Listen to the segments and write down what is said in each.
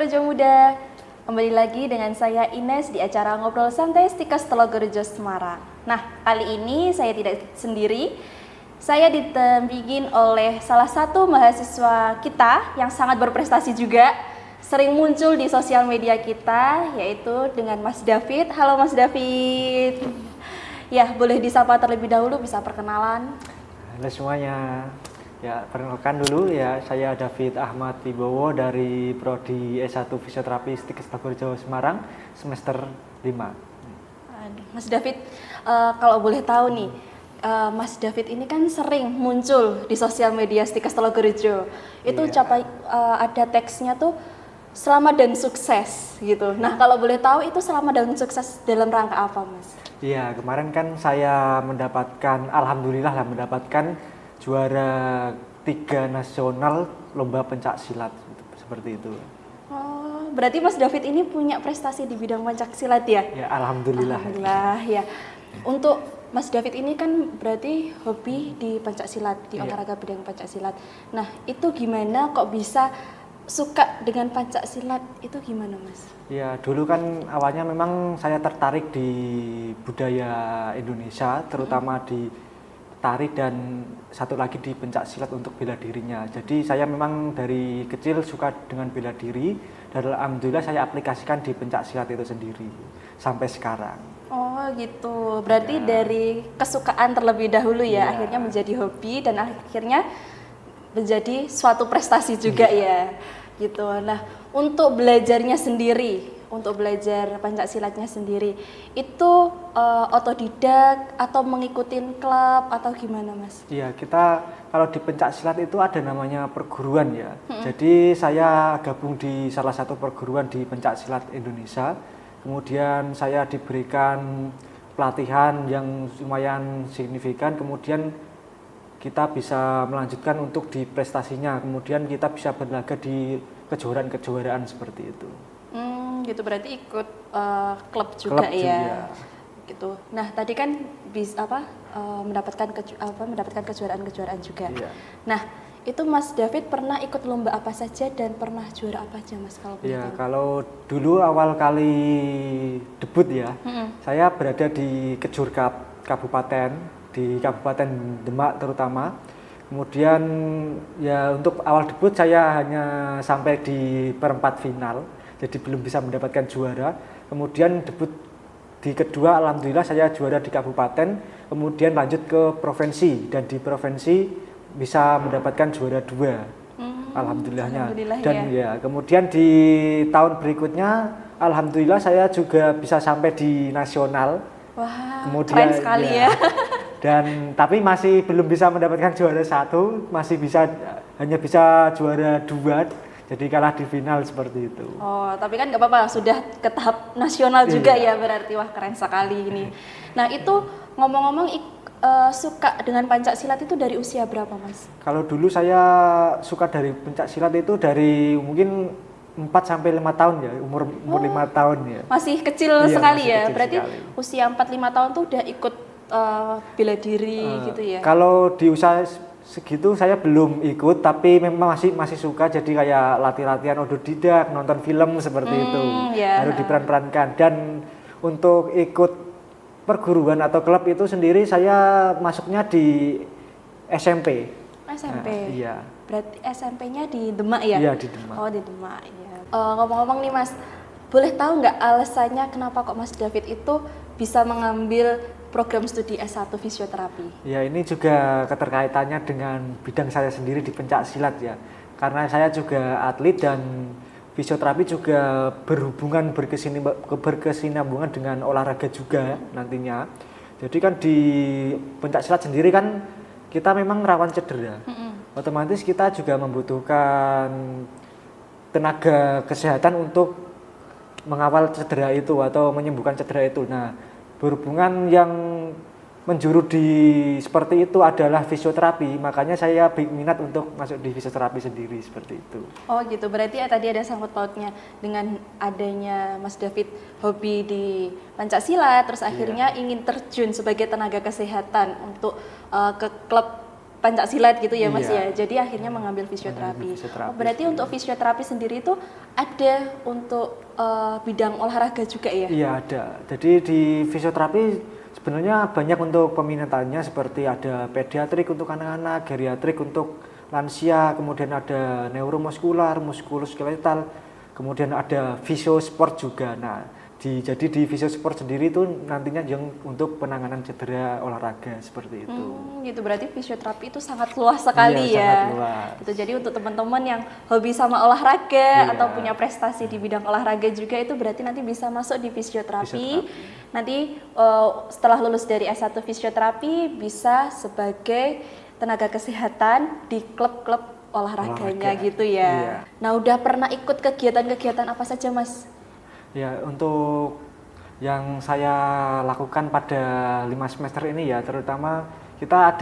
Rejo Muda. Kembali lagi dengan saya Ines di acara Ngobrol Santai Stikes Telogorejo Semarang. Nah, kali ini saya tidak sendiri. Saya didampingin oleh salah satu mahasiswa kita yang sangat berprestasi juga, sering muncul di sosial media kita, yaitu dengan Mas David. Halo Mas David. Ya, boleh disapa terlebih dahulu, bisa perkenalan. Halo semuanya. Ya, perkenalkan dulu ya, saya David Ahmad Wibowo dari Prodi S1 Fisioterapi Stikes Telogorejo Semarang semester 5. Mas David, kalau boleh tahu nih, Mas David ini kan sering muncul di sosial media Stikes Telogorejo. Itu ada teksnya tuh selamat dan sukses gitu. Nah, kalau boleh tahu itu selamat dan sukses dalam rangka apa, Mas? Iya, kemarin kan saya alhamdulillah mendapatkan juara 3 nasional lomba pencak silat seperti itu. Oh, berarti Mas David ini punya prestasi di bidang pencak silat ya? Ya, alhamdulillah. Alhamdulillah ya. Untuk Mas David ini kan berarti hobi di pencak silat, di olahraga bidang pencak silat. Nah, itu gimana kok bisa suka dengan pencak silat? Itu gimana, Mas? Ya, dulu kan awalnya memang saya tertarik di budaya Indonesia, terutama di tari dan satu lagi di pencak silat untuk bela dirinya. Jadi saya memang dari kecil suka dengan bela diri dan alhamdulillah saya aplikasikan di pencak silat itu sendiri sampai sekarang. Oh gitu, berarti dari kesukaan terlebih dahulu ya, akhirnya menjadi hobi dan akhirnya menjadi suatu prestasi juga ya, gitu. Nah, untuk belajarnya sendiri, untuk belajar pencak silatnya sendiri, itu otodidak atau mengikuti klub atau gimana, Mas? Iya, kita kalau di pencak silat itu ada namanya perguruan ya. Jadi saya gabung di salah satu perguruan di pencak silat Indonesia. Kemudian saya diberikan pelatihan yang lumayan signifikan. Kemudian kita bisa melanjutkan untuk di prestasinya. Kemudian kita bisa berlaga di kejuaraan-kejuaraan seperti itu. Gitu berarti ikut klub juga ya. Gitu. Nah, tadi kan mendapatkan kejuaraan-kejuaraan juga. Iya. Nah, itu Mas David pernah ikut lomba apa saja dan pernah juara apa aja, Mas, kalau boleh tahu? Kalau dulu awal kali debut ya, saya berada di Kejurkap Kabupaten, di Kabupaten Demak terutama. Kemudian ya untuk awal debut saya hanya sampai di perempat final, jadi belum bisa mendapatkan juara. Kemudian debut di kedua alhamdulillah saya juara di kabupaten, kemudian lanjut ke provinsi dan di provinsi bisa mendapatkan juara 2. Alhamdulillahnya. Dan kemudian di tahun berikutnya alhamdulillah saya juga bisa sampai di nasional. Wah, kemudian, keren sekali ya. Dan tapi masih belum bisa mendapatkan juara 1, hanya bisa juara 2. Jadi kalah di final seperti itu. Oh, tapi kan nggak apa-apa, sudah ke tahap nasional juga ya berarti. Wah, keren sekali ini. Nah, itu ngomong-ngomong suka dengan pencak silat itu dari usia berapa, Mas? Kalau dulu saya suka dari pencak silat itu dari mungkin 4 sampai 5 tahun ya, umur 5 tahun ya. Masih kecil sekali masih ya. kecil Berarti sekali. usia 4-5 tahun tuh udah ikut bela diri gitu ya. Kalau di usia segitu saya belum ikut, tapi memang masih suka, jadi kayak latihan otodidak, nonton film seperti itu. Harus diperan-perankan. Dan untuk ikut perguruan atau klub itu sendiri saya masuknya di SMP. SMP. Iya. Berarti SMP-nya di Demak ya? Iya, di Demak. Oh, di Demak ya. Ngomong-ngomong nih, Mas, boleh tahu nggak alasannya kenapa kok Mas David itu bisa mengambil program studi S1 fisioterapi? Ya, ini juga keterkaitannya dengan bidang saya sendiri di pencak silat ya. Karena saya juga atlet dan fisioterapi juga berkesinambungan dengan olahraga juga nantinya. Jadi kan di pencak silat sendiri kan kita memang rawan cedera. Otomatis kita juga membutuhkan tenaga kesehatan untuk mengawal cedera itu atau menyembuhkan cedera itu. Nah, berhubungan yang menjuru di seperti itu adalah fisioterapi, makanya saya minat untuk masuk di fisioterapi sendiri seperti itu. Oh gitu, berarti tadi ada sangkut pautnya dengan adanya Mas David hobi di pencaksilat, terus akhirnya ingin terjun sebagai tenaga kesehatan untuk ke klub Pancasilat gitu ya Mas Iya. ya. Jadi akhirnya mengambil fisioterapi. Mengambil fisioterapi. Berarti untuk fisioterapi sendiri itu ada untuk bidang olahraga juga ya? Iya ada. Jadi di fisioterapi sebenarnya banyak untuk peminatannya, seperti ada pediatrik untuk anak-anak, geriatrik untuk lansia, kemudian ada neuromuskular, muskuloskeletal, kemudian ada fisiosport juga. Nah, jadi di fisiosport sendiri itu nantinya yang untuk penanganan cedera olahraga seperti itu. Gitu berarti fisioterapi itu sangat luas sekali Iya, ya. sangat luas. Itu jadi untuk teman-teman yang hobi sama olahraga Iya. atau punya prestasi di bidang olahraga juga itu berarti nanti bisa masuk di fisioterapi. Nanti setelah lulus dari S1 fisioterapi bisa sebagai tenaga kesehatan di klub-klub olahraganya Olahraga. gitu ya. Iya. Nah, udah pernah ikut kegiatan-kegiatan apa saja, Mas? Ya, untuk yang saya lakukan pada 5 semester ini ya, terutama kita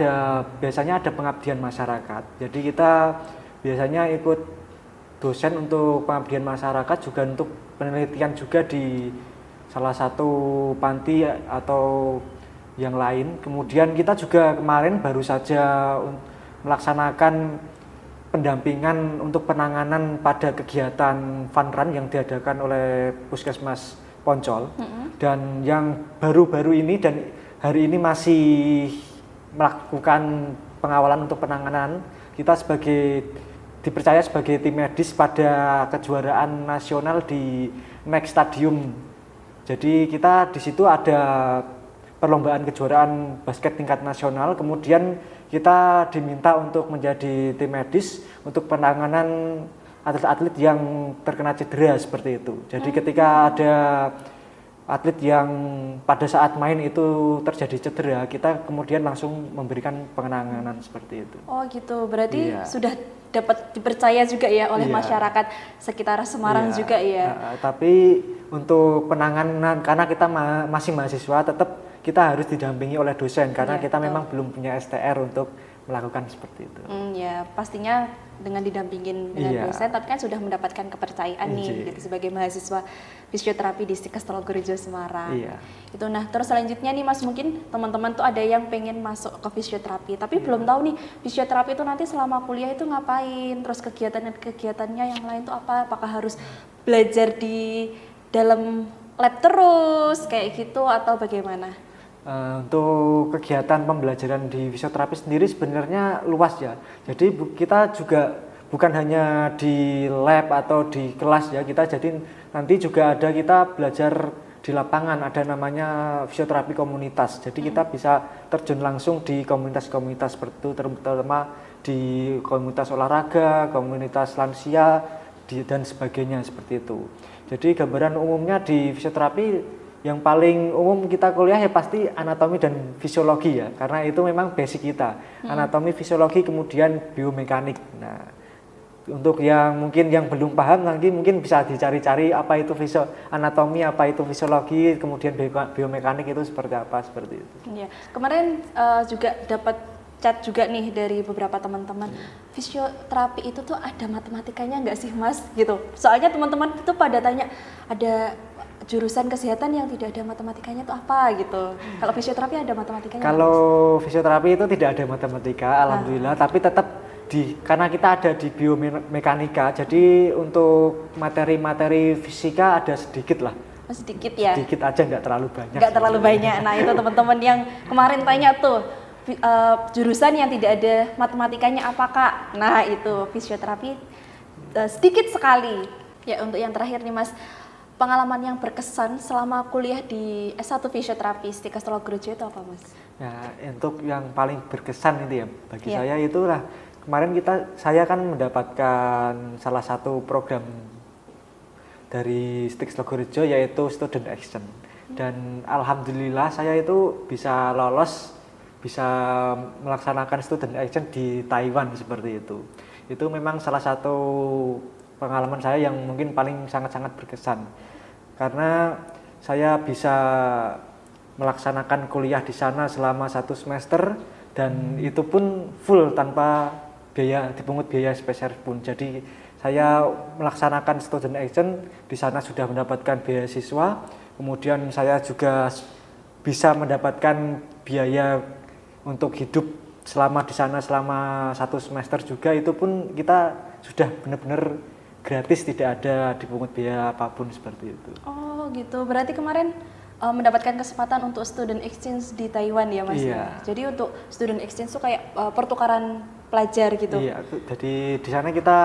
biasanya ada pengabdian masyarakat. Jadi kita biasanya ikut dosen untuk pengabdian masyarakat, juga untuk penelitian juga di salah satu panti atau yang lain. Kemudian kita juga kemarin baru saja melaksanakan pendampingan untuk penanganan pada kegiatan fun run yang diadakan oleh Puskesmas Poncol. Dan yang baru-baru ini dan hari ini masih melakukan pengawalan untuk penanganan, kita dipercaya sebagai tim medis pada kejuaraan nasional di Next Stadium. Jadi kita di situ ada perlombaan kejuaraan basket tingkat nasional, kemudian kita diminta untuk menjadi tim medis untuk penanganan atlet-atlet yang terkena cedera seperti itu. Jadi ketika ada atlet yang pada saat main itu terjadi cedera, kita kemudian langsung memberikan penanganan seperti itu. Oh gitu, berarti Iya. sudah dapat dipercaya juga ya oleh Iya. masyarakat sekitar Semarang Iya. juga ya. Tapi untuk penanganan, karena kita masih mahasiswa, tetap kita harus didampingi oleh dosen karena Iya, kita betul. memang belum punya STR untuk melakukan seperti itu. Ya pastinya dengan didampingin dengan Iya. dosen, tapi kan sudah mendapatkan kepercayaan nih Iya. gitu sebagai mahasiswa fisioterapi di Stikes Telogorejo Semarang. Iya. Itu nah terus selanjutnya nih Mas, mungkin teman-teman tuh ada yang pengen masuk ke fisioterapi tapi belum tahu nih fisioterapi itu nanti selama kuliah itu ngapain, terus kegiatannya yang lain tuh apa, apakah harus belajar di dalam lab terus kayak gitu atau bagaimana? Untuk kegiatan pembelajaran di fisioterapi sendiri sebenarnya luas ya. Jadi kita juga bukan hanya di lab atau di kelas ya, kita nanti juga kita belajar di lapangan, ada namanya fisioterapi komunitas. Jadi kita bisa terjun langsung di komunitas-komunitas seperti itu, terutama di komunitas olahraga, komunitas lansia dan sebagainya seperti itu. Jadi gambaran umumnya di fisioterapi yang paling umum kita kuliah ya pasti anatomi dan fisiologi ya, karena itu memang basic kita. Anatomi, fisiologi, kemudian biomekanik. Nah, untuk yang mungkin yang belum paham nanti mungkin bisa dicari-cari apa itu anatomi, apa itu fisiologi, kemudian biomekanik itu seperti apa, seperti itu. Ya, kemarin juga dapat chat juga nih dari beberapa teman-teman. Fisioterapi itu tuh ada matematikanya nggak sih Mas? Gitu. Soalnya teman-teman itu pada tanya ada jurusan kesehatan yang tidak ada matematikanya itu apa gitu. Kalau fisioterapi ada matematikanya? Kalau fisioterapi itu tidak ada matematika, alhamdulillah, tapi tetap karena kita ada di biomekanika, jadi untuk materi-materi fisika ada sedikit lah. Sedikit ya? Sedikit aja, nggak terlalu banyak. Nggak terlalu banyak. Nah itu teman-teman yang kemarin tanya tuh, jurusan yang tidak ada matematikanya apa Kak? Nah itu fisioterapi sedikit sekali. Ya untuk yang terakhir nih Mas, pengalaman yang berkesan selama kuliah di S1 Fisioterapi Stikes Telogorejo itu apa Mas? Ya, untuk yang paling berkesan itu ya bagi Iya. saya itulah kemarin saya kan mendapatkan salah satu program dari Stikes Telogorejo yaitu Student Action, dan alhamdulillah saya itu bisa lolos, bisa melaksanakan Student Action di Taiwan seperti itu. Itu memang salah satu pengalaman saya yang mungkin paling sangat-sangat berkesan karena saya bisa melaksanakan kuliah di sana selama 1 semester dan itu pun full tanpa dipungut biaya spesial pun. Jadi saya melaksanakan student action di sana sudah mendapatkan beasiswa, kemudian saya juga bisa mendapatkan biaya untuk hidup selama di sana selama 1 semester juga itu pun kita sudah benar-benar gratis, tidak ada dipungut biaya apapun seperti itu. Oh gitu, berarti kemarin mendapatkan kesempatan untuk student exchange di Taiwan ya Mas? Iya. Jadi untuk student exchange itu kayak pertukaran pelajar gitu? Iya, jadi di sana kita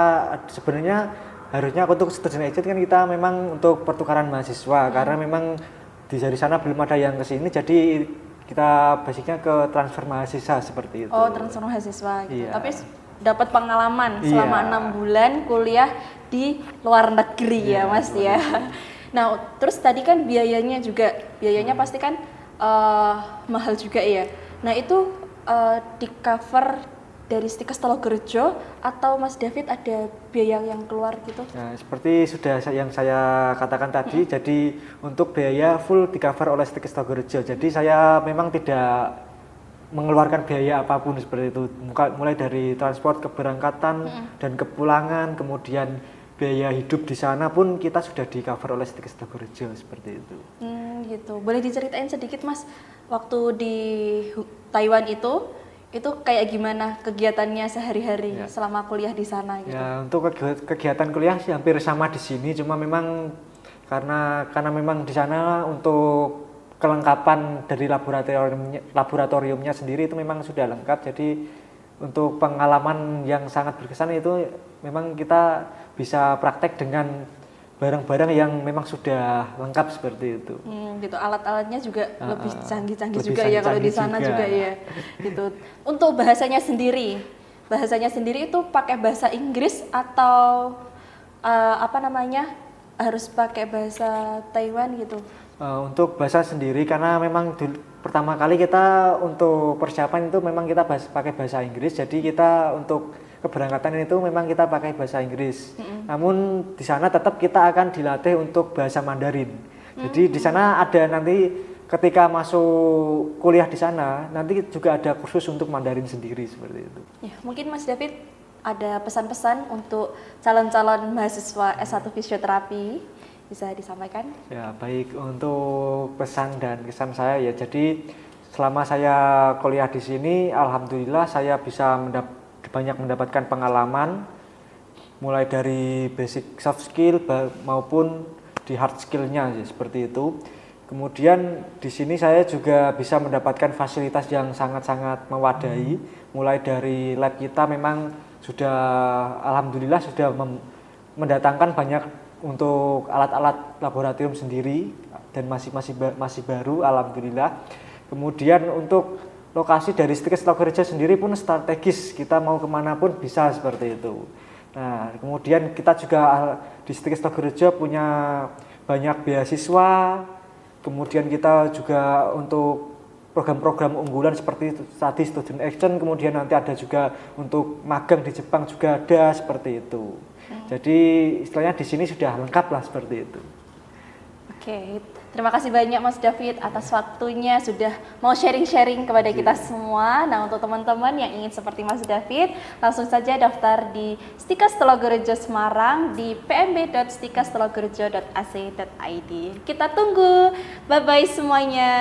sebenarnya harusnya untuk student exchange kan kita memang untuk pertukaran mahasiswa, karena memang di sana belum ada yang kesini, jadi kita basicnya ke transfer mahasiswa seperti itu. Oh, transfer mahasiswa gitu. Iya. Tapi dapat pengalaman selama 6 bulan kuliah di luar negeri ya Mas ya. Nah, terus tadi kan biayanya pasti kan mahal juga ya. Nah, itu di cover dari Stikes Telogorejo atau Mas David ada biaya yang keluar gitu? Nah, seperti sudah yang saya katakan tadi, jadi untuk biaya full di cover oleh Stikes Telogorejo. Jadi saya memang tidak mengeluarkan biaya apapun seperti itu, mulai dari transport keberangkatan dan kepulangan, kemudian biaya hidup di sana pun kita sudah di cover oleh Stikes Telogorejo seperti itu. Gitu. Boleh diceritain sedikit Mas, waktu di Taiwan itu kayak gimana kegiatannya sehari-hari selama kuliah di sana gitu? Ya, untuk kegiatan kuliah sih hampir sama di sini, cuma memang karena memang di sana untuk kelengkapan dari laboratoriumnya sendiri itu memang sudah lengkap. Jadi untuk pengalaman yang sangat berkesan itu memang kita bisa praktek dengan barang-barang yang memang sudah lengkap seperti itu. Gitu, alat-alatnya juga lebih canggih-canggih juga ya kalau di sana juga ya. Gitu. Untuk bahasanya sendiri itu pakai bahasa Inggris atau harus pakai bahasa Taiwan gitu? Untuk bahasa sendiri karena memang pertama kali kita untuk persiapan itu memang kita pakai bahasa Inggris, jadi kita untuk keberangkatan itu memang kita pakai bahasa Inggris. Namun di sana tetap kita akan dilatih untuk bahasa Mandarin. Jadi di sana ada nanti ketika masuk kuliah di sana nanti juga ada kursus untuk Mandarin sendiri seperti itu. Ya, mungkin Mas David ada pesan-pesan untuk calon-calon mahasiswa S1 fisioterapi bisa disampaikan? Ya, baik, untuk pesan dan kesan saya ya, jadi selama saya kuliah di sini alhamdulillah saya bisa banyak mendapatkan pengalaman mulai dari basic soft skill maupun di hard skill-nya ya, seperti itu. Kemudian di sini saya juga bisa mendapatkan fasilitas yang sangat-sangat mewadahi, mulai dari lab kita memang sudah alhamdulillah sudah mendatangkan banyak untuk alat-alat laboratorium sendiri dan masih baru alhamdulillah. Kemudian untuk lokasi dari Stikes Telogorejo sendiri pun strategis, kita mau kemana pun bisa seperti itu. Nah, kemudian kita juga di Stikes Telogorejo punya banyak beasiswa, kemudian kita juga untuk program-program unggulan seperti tadi student action, kemudian nanti ada juga untuk magang di Jepang juga ada seperti itu. Jadi istilahnya di sini sudah lengkap lah seperti itu. Oke, terima kasih banyak Mas David atas waktunya sudah mau sharing-sharing kepada kita semua. Nah, untuk teman-teman yang ingin seperti Mas David, langsung saja daftar di Stikes Telogorejo Semarang di pmb.stikestelogorejo.ac.id. Kita tunggu. Bye-bye semuanya.